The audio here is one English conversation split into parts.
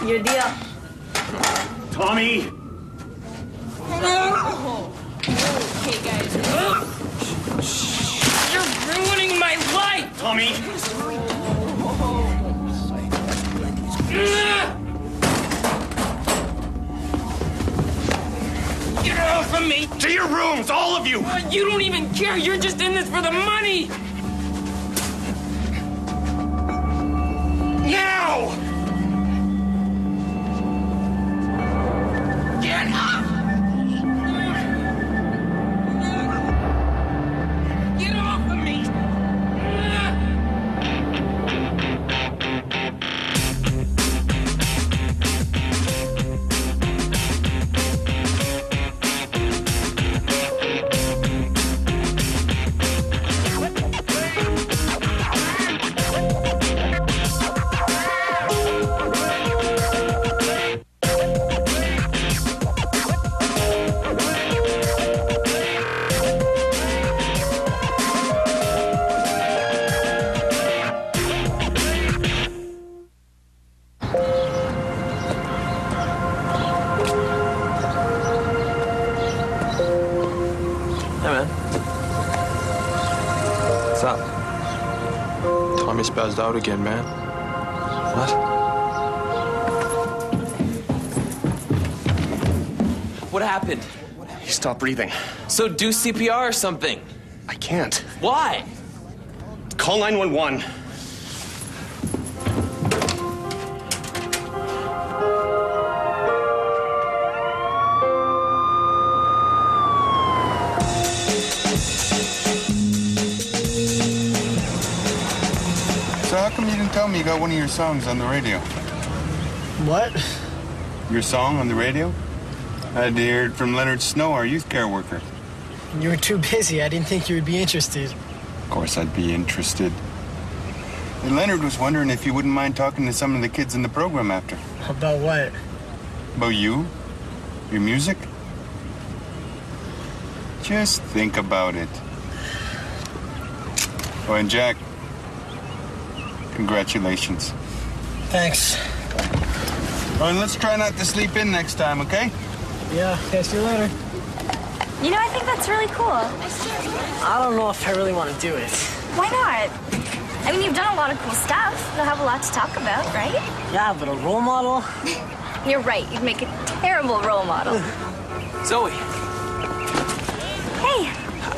Your deal. Tommy! Okay, guys. You're ruining my life! Tommy! Get off of me! To your rooms, all of you! You don't even care. You're just in this for the money. Now! Get up! Get off of me! What's up? Tommy spazzed out again, man. What? What happened? He stopped breathing. So do CPR or something. I can't. Why? Call 911. So how come you didn't tell me you got one of your songs on the radio? What? Your song on the radio? I had to hear it from Leonard Snow, our youth care worker. You were too busy. I didn't think you would be interested. Of course I'd be interested. And Leonard was wondering if you wouldn't mind talking to some of the kids in the program after. About what? About you? Your music? Just think about it. Oh, and Jack, congratulations. Thanks. Oh, and let's try not to sleep in next time, okay? Yeah, catch you later. You know, I think that's really cool. I don't know if I really want to do it. Why not? I mean, you've done a lot of cool stuff. You'll have a lot to talk about, right? Yeah, but a role model? You're right. You'd make a terrible role model. Zoe, Hey,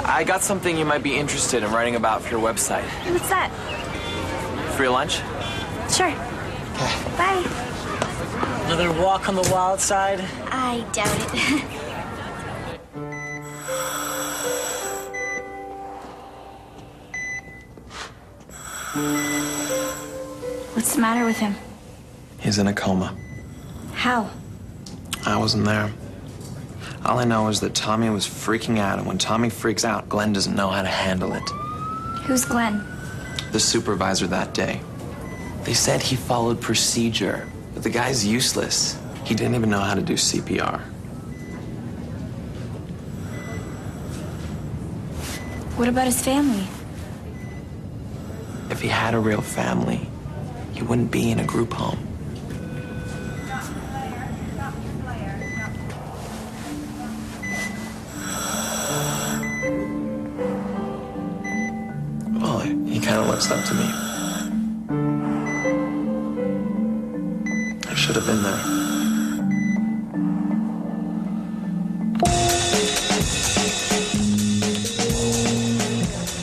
I got something you might be interested in writing about for your website. what's that? Free lunch? Sure. Bye. Another walk on the wild side? I doubt it. What's the matter with him? He's in a coma. How? I wasn't there. All I know is that Tommy was freaking out, and when Tommy freaks out, Glenn doesn't know how to handle it. Who's Glenn? The supervisor that day. They said he followed procedure, but the guy's useless. He didn't even know how to do CPR. What about his family? If he had a real family, he wouldn't be in a group home. Well, he kind of looks up to me. I should have been there.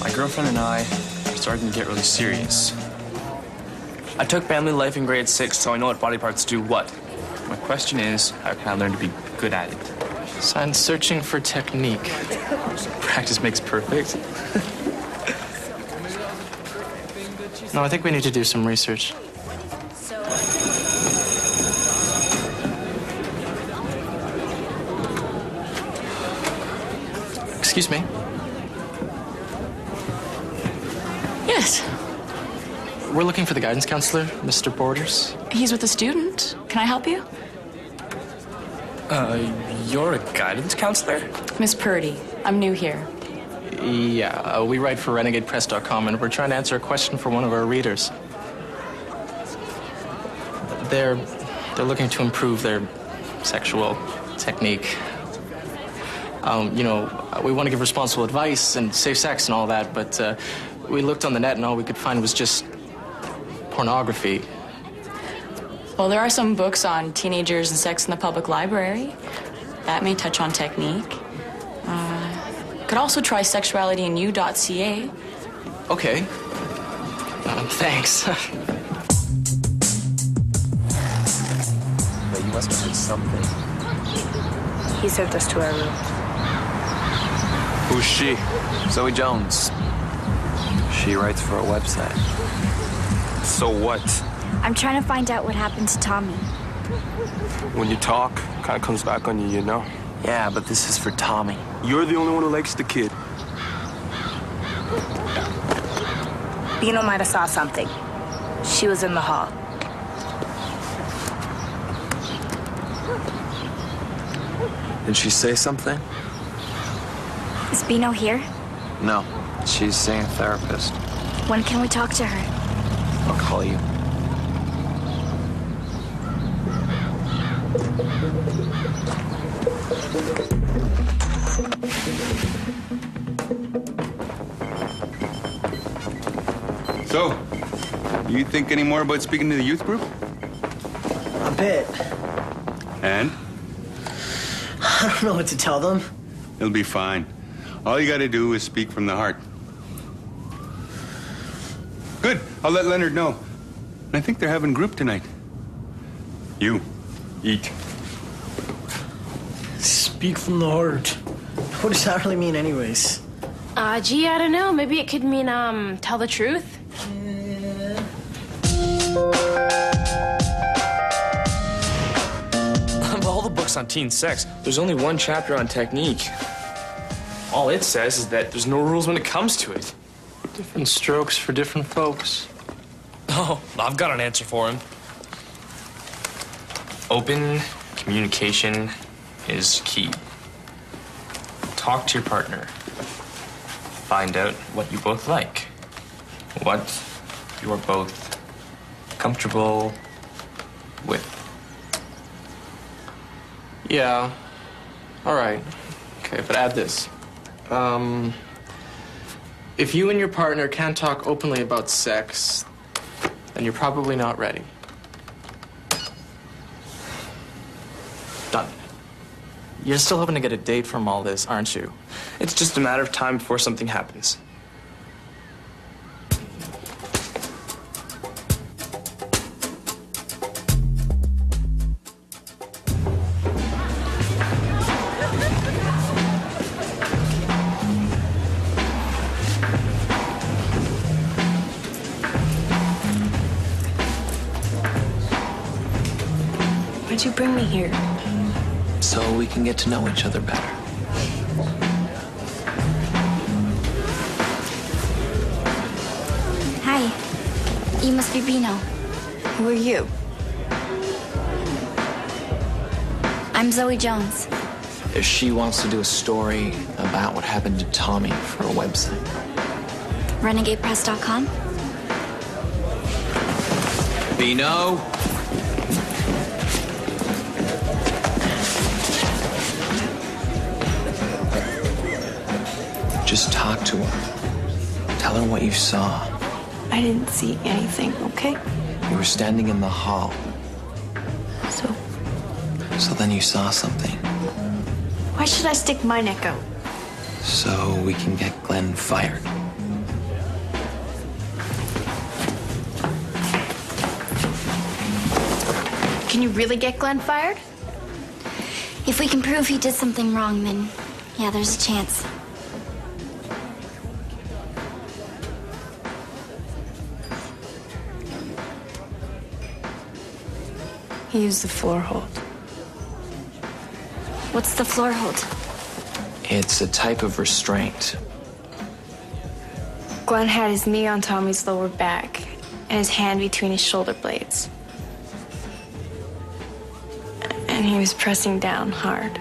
My girlfriend and I are starting to get really serious. I took family life in grade 6, so I know what body parts do what. My question is, how can I learn to be good at it? Sign searching for technique. Practice makes perfect. No, I think we need to do some research. Excuse me. Yes. We're looking for the guidance counselor, Mr. Borders. He's with a student. Can I help you? You're a guidance counselor? Miss Purdy. I'm new here. Yeah, we write for RenegadePress.com, and we're trying to answer a question for one of our readers. They're looking to improve their sexual technique. You know, we want to give responsible advice and safe sex and all that, but we looked on the net and all we could find was just pornography. Well, there are some books on teenagers and sex in the public library. That may touch on technique. Could also try sexualityinyou.ca. Okay. Thanks. But you must have heard something. He served us to our room. Who's she? Zoe Jones. She writes for a website. So what? I'm trying to find out what happened to Tommy. When you talk, kind of comes back on you, you know? Yeah, but this is for Tommy. You're the only one who likes the kid. Bino might have saw something. She was in the hall. Did she say something? Is Bino here? No, she's seeing a therapist. When can we talk to her? I'll call you. So, you think any more about speaking to the youth group? A bit. And? I don't know what to tell them. It'll be fine. All you gotta do is speak from the heart. Good. I'll let Leonard know. And I think they're having group tonight. You, eat. Speak from the heart. What does that really mean anyways? Gee, I don't know. Maybe it could mean, tell the truth. Of all the books on teen sex, there's only one chapter on technique. All it says is that there's no rules when it comes to it. Different strokes for different folks. Oh, I've got an answer for him. Open communication is key. Talk to your partner. Find out what you both like. What you are both comfortable with. Yeah. All right. Okay, but add this. If you and your partner can't talk openly about sex, then you're probably not ready. Done. You're still hoping to get a date from all this, aren't you? It's just a matter of time before something happens. Why'd you bring me here? So we can get to know each other better. Hi. You must be Bino. Who are you? I'm Zoe Jones. She wants to do a story about what happened to Tommy for a website. RenegadePress.com? Bino! Just talk to her. Tell her what you saw. I didn't see anything, okay? You were standing in the hall. So, So then you saw something. why should I stick my neck out? So we can get Glenn fired. Can you really get Glenn fired? If we can prove he did something wrong, then yeah, there's a chance. He used the floor hold. What's the floor hold? It's a type of restraint. Glenn had his knee on Tommy's lower back and his hand between his shoulder blades. And he was pressing down hard.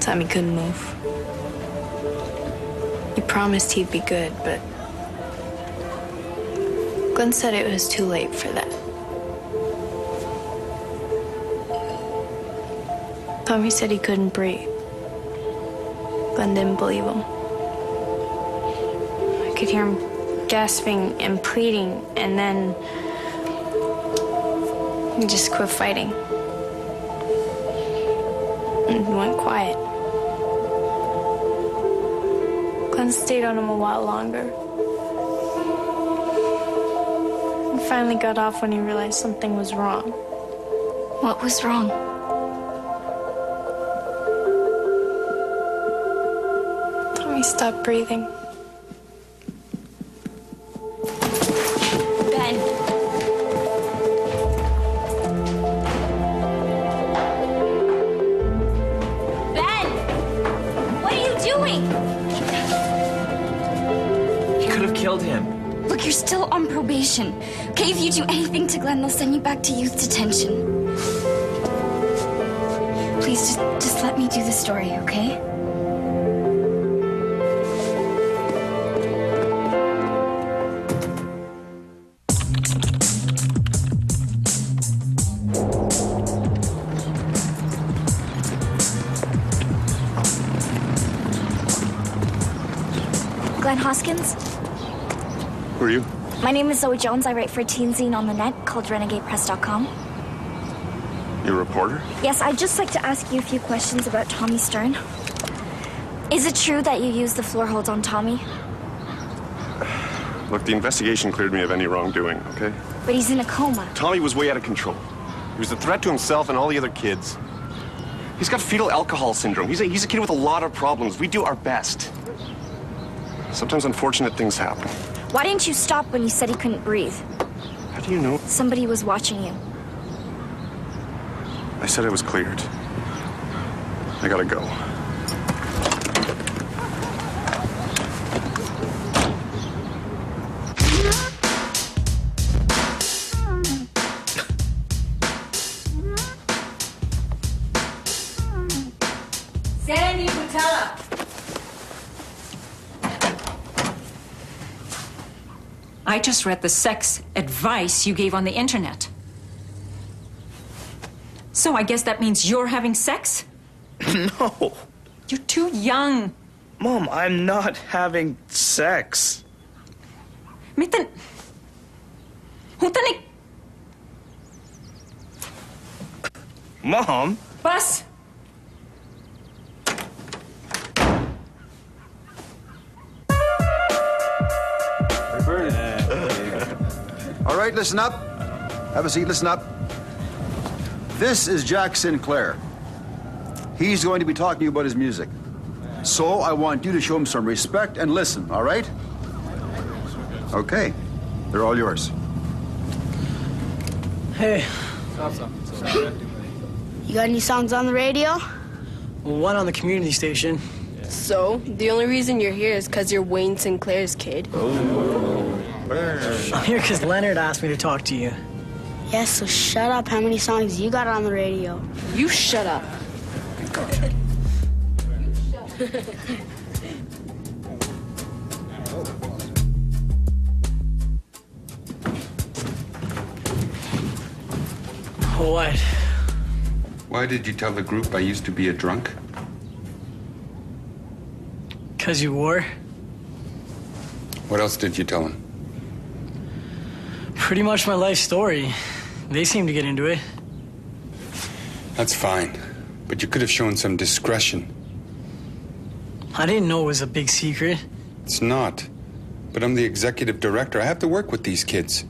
Tommy couldn't move. He promised he'd be good, but Glenn said it was too late for that. Tommy said he couldn't breathe. Glenn didn't believe him. I could hear him gasping and pleading, and then he just quit fighting and went quiet. Glenn stayed on him a while longer. He finally got off when he realized something was wrong. What was wrong? Tommy stopped breathing. Ben. Ben! What are you doing? He could have killed him. Look, you're still on probation. Okay, if you do anything to Glenn, they'll send you back to youth detention. Please, just let me do the story, okay? Glenn Hoskins? Who are you? My name is Zoe Jones. I write for a teen zine on the net called RenegadePress.com. You a reporter? Yes, I'd just like to ask you a few questions about Tommy Stern. Is it true that you used the floor holds on Tommy? Look, the investigation cleared me of any wrongdoing, okay? But he's in a coma. Tommy was way out of control. He was a threat to himself and all the other kids. He's got fetal alcohol syndrome. He's a kid with a lot of problems. We do our best. Sometimes unfortunate things happen. Why didn't you stop when you said he couldn't breathe? How do you know? Somebody was watching you. I said I was cleared. I gotta go. Sandy Butella. I just read the sex advice you gave on the internet. So I guess that means you're having sex? No. You're too young. Mom, I'm not having sex. Miten... Hutanik... Mom? Bus! All right, listen up. Have a seat, listen up. This is Jack Sinclair. He's going to be talking to you about his music. So I want you to show him some respect and listen, all right? Okay, they're all yours. Hey. You got any songs on the radio? One on the community station. So, the only reason you're here is because you're Wayne Sinclair's kid. I'm here because Leonard asked me to talk to you. Yes, so shut up. How many songs you got on the radio? You shut up. What? Why did you tell the group I used to be a drunk? 'Cause you were? What else did you tell them? Pretty much my life story. They seem to get into it. That's fine, but you could have shown some discretion. I didn't know it was a big secret. It's not, but I'm the executive director. I have to work with these kids.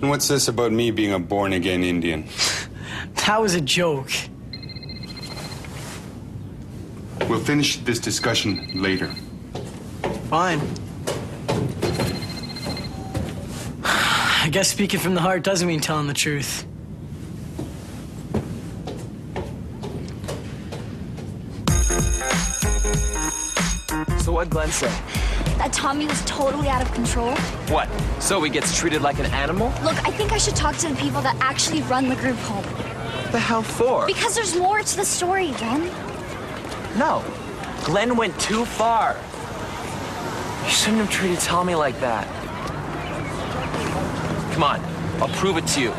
And what's this about me being a born-again Indian? That was a joke. We'll finish this discussion later. Fine. I guess speaking from the heart doesn't mean telling the truth. So what'd Glenn say? That Tommy was totally out of control. What? So he gets treated like an animal? Look, I think I should talk to the people that actually run the group home. What the hell for? Because there's more to the story, Ren. No. Glenn went too far. You shouldn't have treated Tommy like that. Come on, I'll prove it to you.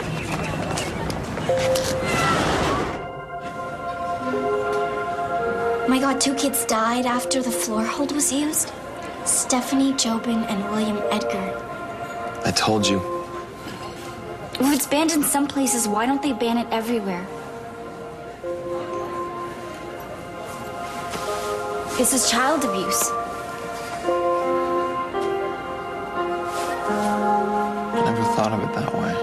My God, 2 kids died after the floor hold was used. Stephanie Jobin and William Edgar. I told you. If it's banned in some places, why don't they ban it everywhere? This is child abuse. I never thought of it that way.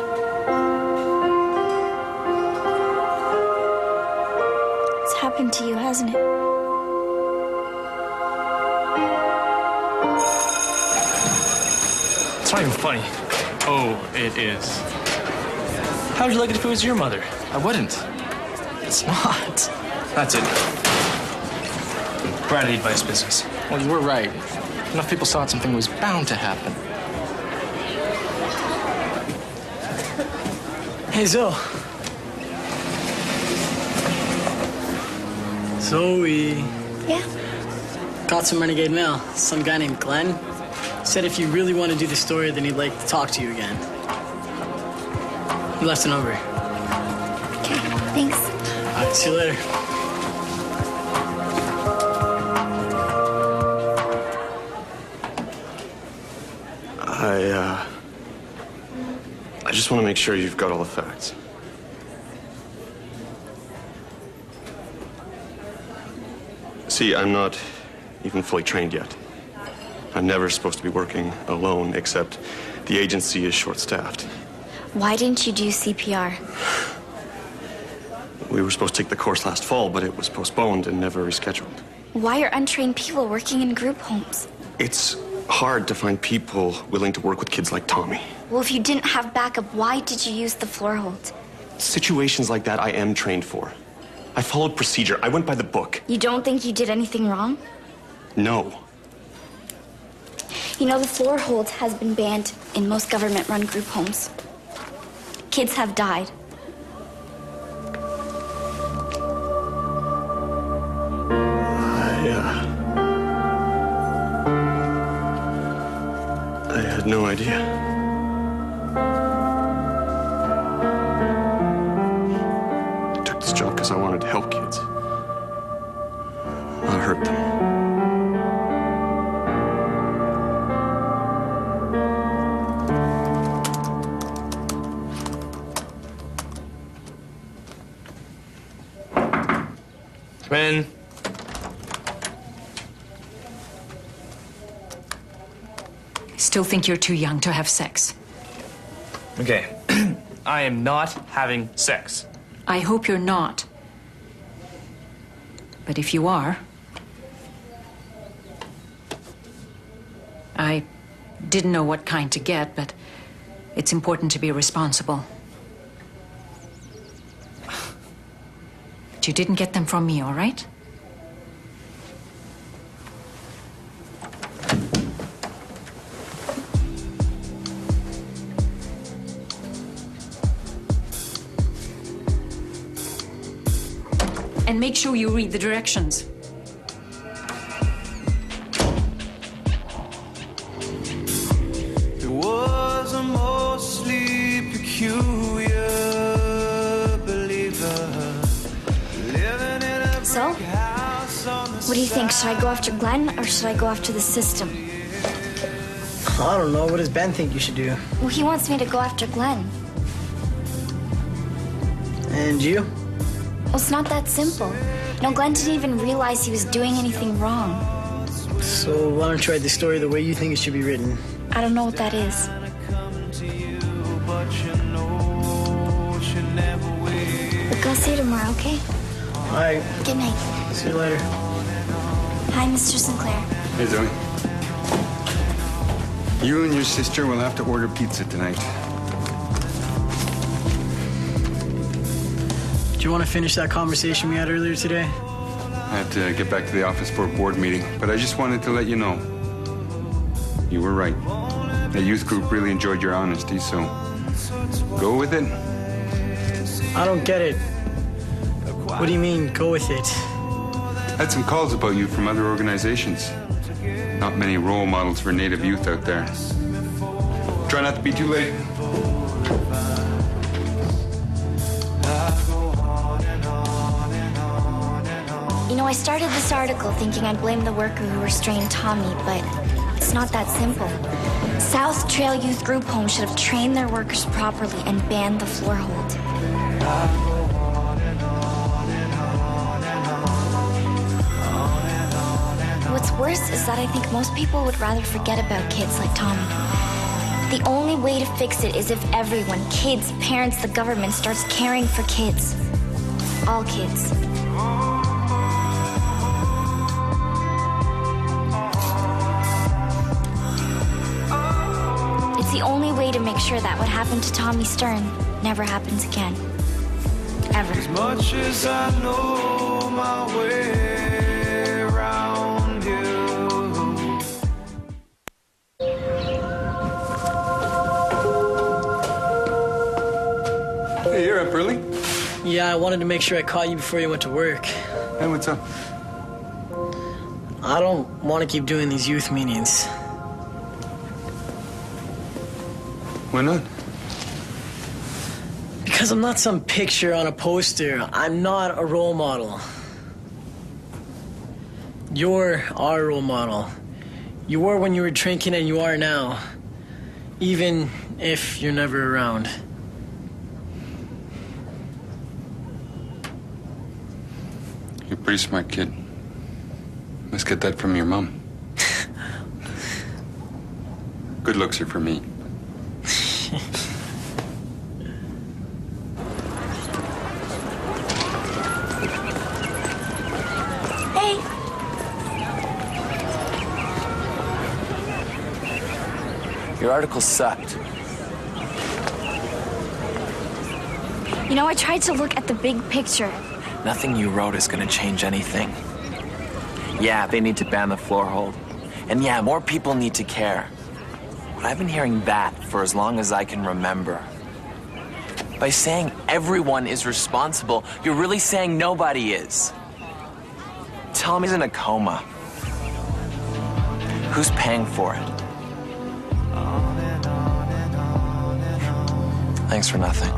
It's happened to you, hasn't it? It's not even funny. Oh, it is. How would you like it if it was your mother? I wouldn't. It's not. That's it. We're out of the advice business. Well, you were right. Enough people thought something was bound to happen. Hey, Zoe. Yeah? Got some Renegade mail. Some guy named Glenn said if you really want to do the story, then he'd like to talk to you again. He left a number. Okay, thanks. All right, see you later. I just want to make sure you've got all the facts. See, I'm not even fully trained yet. I'm never supposed to be working alone, except the agency is short-staffed. Why didn't you do CPR? We were supposed to take the course last fall, but it was postponed and never rescheduled. Why are untrained people working in group homes? It's hard to find people willing to work with kids like Tommy. Well, if you didn't have backup, why did you use the floor hold? Situations like that I am trained for. I followed procedure. I went by the book. You don't think you did anything wrong? No. You know, the floor hold has been banned in most government-run group homes. Kids have died. I had no idea. I took this job because I wanted to help kids, not hurt them. Come in. Still think you're too young to have sex. Okay. I am not having sex. I hope you're not. But if you are, I didn't know what kind to get, but it's important to be responsible. But you didn't get them from me, all right? And make sure you read the directions. It was a mostly peculiar believer. So, what do you think? Should I go after Glenn or should I go after the system? I don't know. What does Ben think you should do? Well, he wants me to go after Glenn. And you? Well, it's not that simple. No, Glenn didn't even realize he was doing anything wrong. So why don't you write the story the way you think it should be written? I don't know what that is. Look, I'll see you tomorrow, okay? All right. Good night. See you later. Hi, Mr. Sinclair. Hey, Zoe. You and your sister will have to order pizza tonight. Do you want to finish that conversation we had earlier today? I have to get back to the office for a board meeting, but I just wanted to let you know. You were right. The youth group really enjoyed your honesty, so go with it. I don't get it. What do you mean, go with it? Had some calls about you from other organizations. Not many role models for Native youth out there. Try not to be too late. You know, I started this article thinking I'd blame the worker who restrained Tommy, but it's not that simple. South Trail Youth Group Home should have trained their workers properly and banned the floor hold. What's worse is that I think most people would rather forget about kids like Tommy. The only way to fix it is if everyone, kids, parents, the government, starts caring for kids. All kids. It's the only way to make sure that what happened to Tommy Stern never happens again. Ever. As much as I know my way around you. Hey, you're up early? Yeah, I wanted to make sure I caught you before you went to work. Hey, what's up? I don't want to keep doing these youth meetings. Why not? Because I'm not some picture on a poster. I'm not a role model. You're our role model. You were when you were drinking and you are now. Even if you're never around. You're a pretty smart kid. Must get that from your mom. Good looks are for me. Hey. Your article sucked. You know, I tried to look at the big picture. Nothing you wrote is gonna change anything. Yeah, they need to ban the floor hold. And yeah, more people need to care. But I've been hearing that for as long as I can remember. By saying everyone is responsible, you're really saying nobody is. Tommy's in a coma. Who's paying for it? Thanks for nothing.